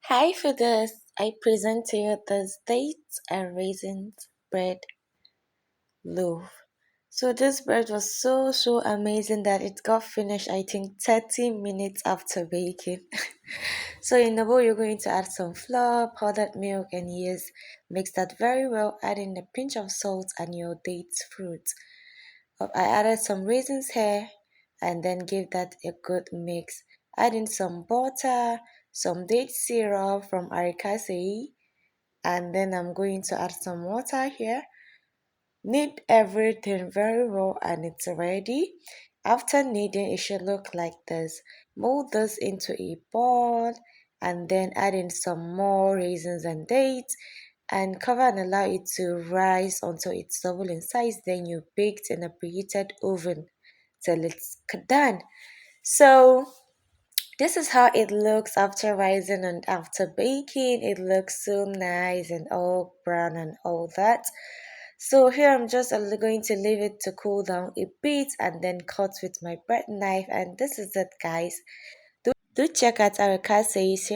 Hi, for this, I present to you the dates and raisins bread loaf. So this bread was so amazing that it got finished I think 30 minutes after baking. So in the bowl you're going to add some flour, powdered milk and yeast. Mix that very well, adding a pinch of salt and your dates fruit. I added some raisins here and then give that a good mix. Add in some butter, some date syrup from ARECACEAE, and then I'm going to add some water here. Knead everything very well and it's ready. After kneading, it should look like this. Mold this into a ball and then add in some more raisins and dates and cover and allow it to rise until it's double in size. Then you bake it in a preheated oven till it's done. So this is how it looks after rising and after baking. It looks so nice and all brown and all that. So here I'm just going to leave it to cool down a bit and then cut with my bread knife. And this is it, guys. Do check out our Arakase's